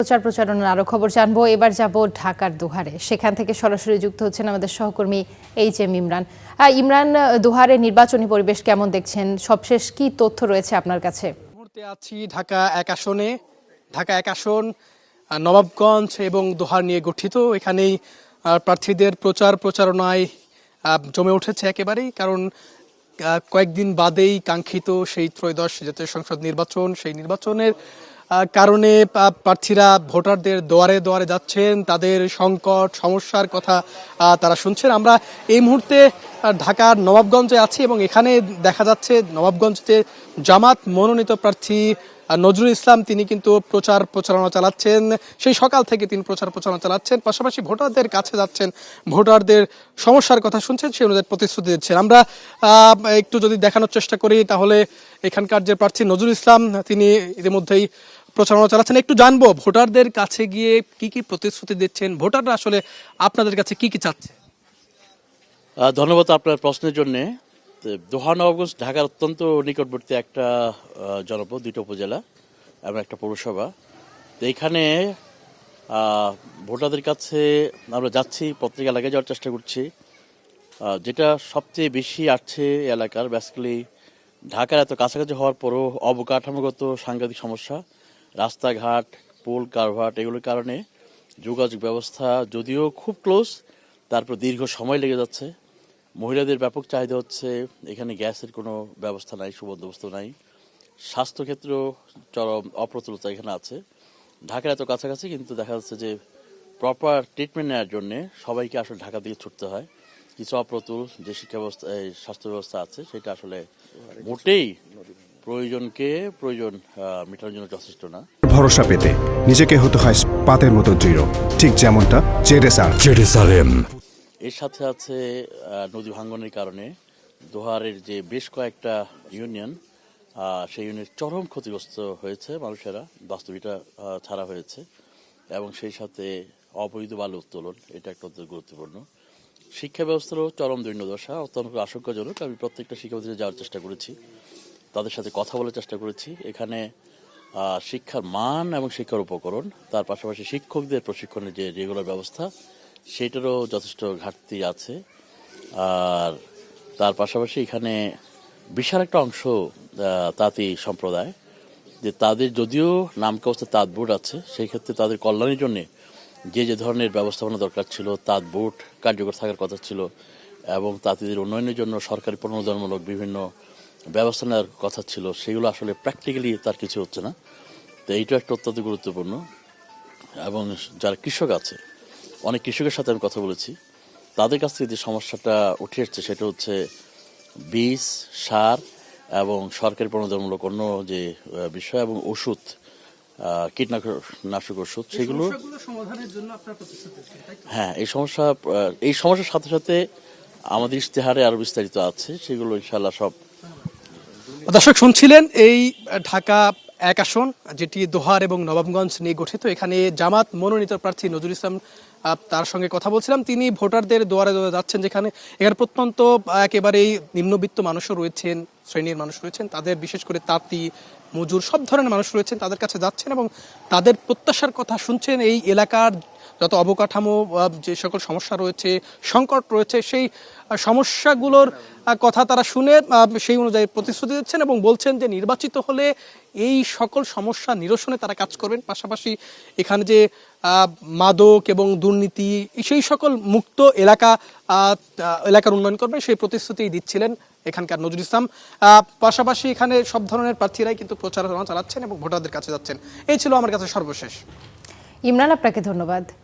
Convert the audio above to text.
প্রচার প্রচারণার আরো খবর জানবো। এবার যাব ঢাকার দোহারে, সেখান থেকে সরাসরি যুক্ত হচ্ছেন আমাদের সহকর্মী এইচ.এম. ইমরান। ইমরান, দোহারে নির্বাচনী পরিবেশ কেমন দেখছেন? সবশেষ কি তথ্য রয়েছে আপনার কাছে? মুহূর্তে আছি ঢাকা এক আসনে। ঢাকা এক আসন নবাবগঞ্জ এবং দোহার নিয়ে গঠিত। এখানেই প্রার্থীদের প্রচার প্রচারণায় জমে উঠেছে একেবারেই, কারণ কয়েকদিন বাদেই কাঙ্ক্ষিত সেই ত্রয়োদশ জাতীয় সংসদ নির্বাচন, সেই নির্বাচনের কারণে প্রার্থীরা ভোটারদের দুয়ারে দুয়ারে যাচ্ছেন, তাদের সংকট সমস্যার কথা তারা শুনছেন। আমরা এই মুহূর্তে ঢাকার নবাবগঞ্জে আছি এবং এখানে দেখা যাচ্ছে নবাবগঞ্জে জামাত মনোনীত প্রার্থী নজরুল ইসলাম তিনি কিন্তু প্রচার প্রচারণা চালাচ্ছেন। সেই সকাল থেকে তিনি প্রচার প্রচারণা চালাচ্ছেন, পাশাপাশি ভোটারদের কাছে যাচ্ছেন, ভোটারদের সমস্যার কথা শুনছেন, সেই অনুযায়ী প্রতিশ্রুতি দিচ্ছেন। আমরা একটু যদি দেখানোর চেষ্টা করি তাহলে এখানকার যে প্রার্থী নজরুল ইসলাম তিনি ইতিমধ্যেই প্রচারণা চালাচ্ছেন। একটু জানবো ভোটারদের কাছে গিয়ে কি কি প্রতিশ্রুতি দিচ্ছেন, ভোটাররা আসলে আপনাদের কাছে কি কি চাচ্ছে। ধন্যবাদ আপনার প্রশ্নের জন্য। দোহা নবাবগঞ্জ ঢাকার অত্যন্ত নিকটবর্তী একটা জনপদ, দুটো উপজেলা এবং একটা পৌরসভা। তো এখানে ভোটারদের কাছে আমরা যাচ্ছি, প্রত্যেক এলাকায় যাওয়ার চেষ্টা করছি। যেটা সবচেয়ে বেশি আসছে এলাকার বেসিক্যালি ঢাকার এত কাছাকাছি হওয়ার পরও অবকাঠামোগত সাংঘাতিক সমস্যা, রাস্তাঘাট, পোল কারভার্ট, এগুলোর কারণে যোগাযোগ ব্যবস্থা যদিও খুব ক্লোজ, তারপর দীর্ঘ সময় লেগে যাচ্ছে। মহিলাদের ব্যাপক চাহিদা হচ্ছে, এখানে গ্যাসের কোনো ব্যবস্থা নাই, সুবন্দোবস্ত নাই। স্বাস্থ্যক্ষেত্র চরম অপ্রতুলতা এখানে আছে। ঢাকার এত কাছাকাছি কিন্তু দেখা যাচ্ছে যে প্রপার ট্রিটমেন্ট নেওয়ার জন্য সবাইকে আসলে ঢাকা দিকে ছুটতে হয়। কিছু অপ্রতুল যে শিক্ষা ব্যবস্থা, স্বাস্থ্য ব্যবস্থা আছে সেটা আসলে মোটেই প্রয়োজন মেটানোর জন্য যথেষ্ট না। ভরসা পেতে নিজেকে হতে হয় পাতের মতো দৃঢ়, ঠিক যেমনটা জেরুসালেম। এর সাথে আছে নদী ভাঙ্গনের কারণে দোহারের যে বেশ কয়েকটা ইউনিয়ন, সেই ইউনিয়ন চরম ক্ষতিগ্রস্ত হয়েছে, মানুষেরা বাস্তবিকটা ছাড়া হয়েছে, এবং সেই সাথে অবৈধ বালু উত্তোলন, এটা একটা অত্যন্ত গুরুত্বপূর্ণ। শিক্ষা ব্যবস্থারও চরম দৈন্যদশা, অত্যন্ত আশঙ্কাজনক। আমি প্রত্যেকটা শিক্ষা প্রতিষ্ঠানে যাওয়ার চেষ্টা করেছি, তাদের সাথে কথা বলার চেষ্টা করেছি। এখানে শিক্ষার মান এবং শিক্ষার উপকরণ, তার পাশাপাশি শিক্ষকদের প্রশিক্ষণের যে রেগুলার ব্যবস্থা, সেটারও যথেষ্ট ঘাটতি আছে। আর তার পাশাপাশি এখানে বিশাল একটা অংশ তাঁতি সম্প্রদায়, যে তাদের যদিও নামকা অবস্থায় তাঁত বোর্ড আছে, সেই ক্ষেত্রে তাদের কল্যাণের জন্যে যে ধরনের ব্যবস্থাপনা দরকার ছিল, তাঁত বোর্ড কার্যকর থাকার কথা ছিল, এবং তাঁতিদের উন্নয়নের জন্য সরকারি প্রণোদনামূলক বিভিন্ন ব্যবস্থা নেওয়ার কথা ছিল, সেগুলো আসলে প্র্যাকটিক্যালি তার কিছু হচ্ছে না। তো এইটা একটা অত্যন্ত গুরুত্বপূর্ণ। এবং যারা কৃষক আছে, অনেক কৃষকের সাথে আমি কথা বলেছি, তাদের কাছ থেকে যে সমস্যাটা উঠে এসছে সেটা হচ্ছে বীজ, সার এবং সরকারি প্রণোদনামূলক অন্য যে বিষয় এবং ওষুধ, কীটনাশক ওষুধ, সেগুলো সমাধানের জন্য আপনারা প্রতিশ্রুতি দিচ্ছেন, তাই তো? হ্যাঁ, এই সমস্যার সাথে সাথে আমাদের ইশতেহারে আরো বিস্তারিত আছে, সেগুলো ইনশাআল্লাহ সব। দর্শক শুনছিলেন এই ঢাকা এক আসন, যেটি দোহার এবং নবাবগঞ্জ নিয়ে গঠিত। এখানে জামাত মনোনীত প্রার্থী নজরুল ইসলাম, তার সঙ্গে কথা বলছিলাম। তিনি ভোটারদের দুয়ারে দুয়ারে যাচ্ছেন, এখানে প্রত্যন্ত একেবারেই নিম্নবিত্ত মানুষও রয়েছেন, শ্রেণীর মানুষ রয়েছেন, তাদের বিশেষ করে তাঁতি মজুর সব ধরনের মানুষ রয়েছেন, তাদের কাছে যাচ্ছেন এবং তাদের প্রত্যাশার কথা শুনছেন। এই এলাকার যত অবকাঠামো, যে সকল সমস্যা রয়েছে, সংকট রয়েছে, সেই সমস্যাগুলোর কথা তারা শুনে সেই অনুযায়ী প্রতিশ্রুতি দিচ্ছেন এবং বলছেন যে নির্বাচিত হলে এই সকল সমস্যা নিরসনে তারা কাজ করবেন। পাশাপাশি এখানে যে মাদক এবং দুর্নীতি, সেই সকল মুক্ত এলাকার উন্নয়ন করবেন, সেই প্রতিশ্রুতি দিচ্ছিলেন এখানকার নজরুল ইসলাম। পাশাপাশি এখানে সব ধরনের প্রার্থীরাই কিন্তু প্রচারণা চালাচ্ছেন এবং ভোটারদের কাছে যাচ্ছেন। এই ছিল আমার কাছে সর্বশেষ। ইমরান, আপনাকে ধন্যবাদ।